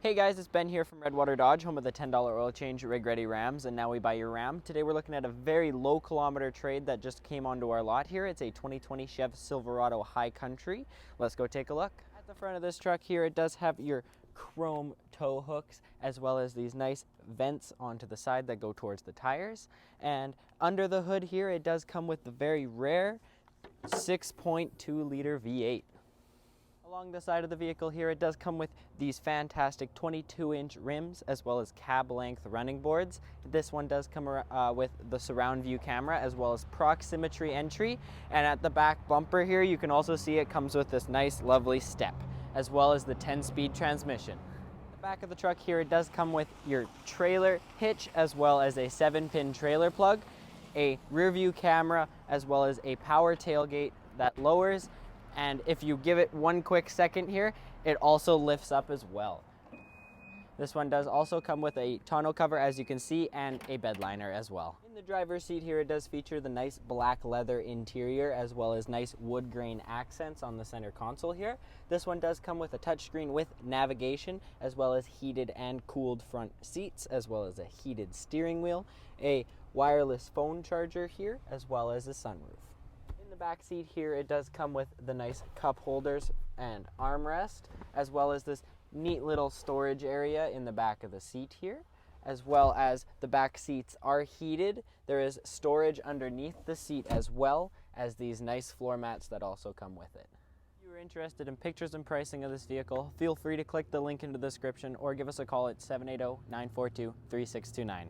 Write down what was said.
Hey guys, it's Ben here from Redwater Dodge, home of the $10 oil change, rig ready Rams, and now we buy your Ram. Today we're looking at a very low kilometer trade that just came onto our lot here. It's a 2020 Chevy Silverado High Country. Let's go take a look. At the front of this truck here, it does have your chrome tow hooks as well as these nice vents onto the side that go towards the tires. And under the hood here, it does come with the very rare 6.2 liter V8. Along the side of the vehicle here, it does come with these fantastic 22-inch rims as well as cab length running boards. This one does come with the surround view camera as well as proximity entry. And at the back bumper here, you can also see it comes with this nice lovely step as well as the 10-speed transmission. The back of the truck here, it does come with your trailer hitch as well as a 7-pin trailer plug, a rear view camera as well as a power tailgate that lowers. And if you give it one quick second here, it also lifts up as well. This one does also come with a tonneau cover, as you can see, and a bed liner as well. In the driver's seat here, it does feature the nice black leather interior as well as nice wood grain accents on the center console here. This one does come with a touchscreen with navigation as well as heated and cooled front seats as well as a heated steering wheel, a wireless phone charger here as well as a sunroof. In the back seat here, it does come with the nice cup holders and armrest, as well as this neat little storage area in the back of the seat here, as well as the back seats are heated. There is storage underneath the seat as well as these nice floor mats that also come with it. If you are interested in pictures and pricing of this vehicle, feel free to click the link in the description or give us a call at 780-942-3629.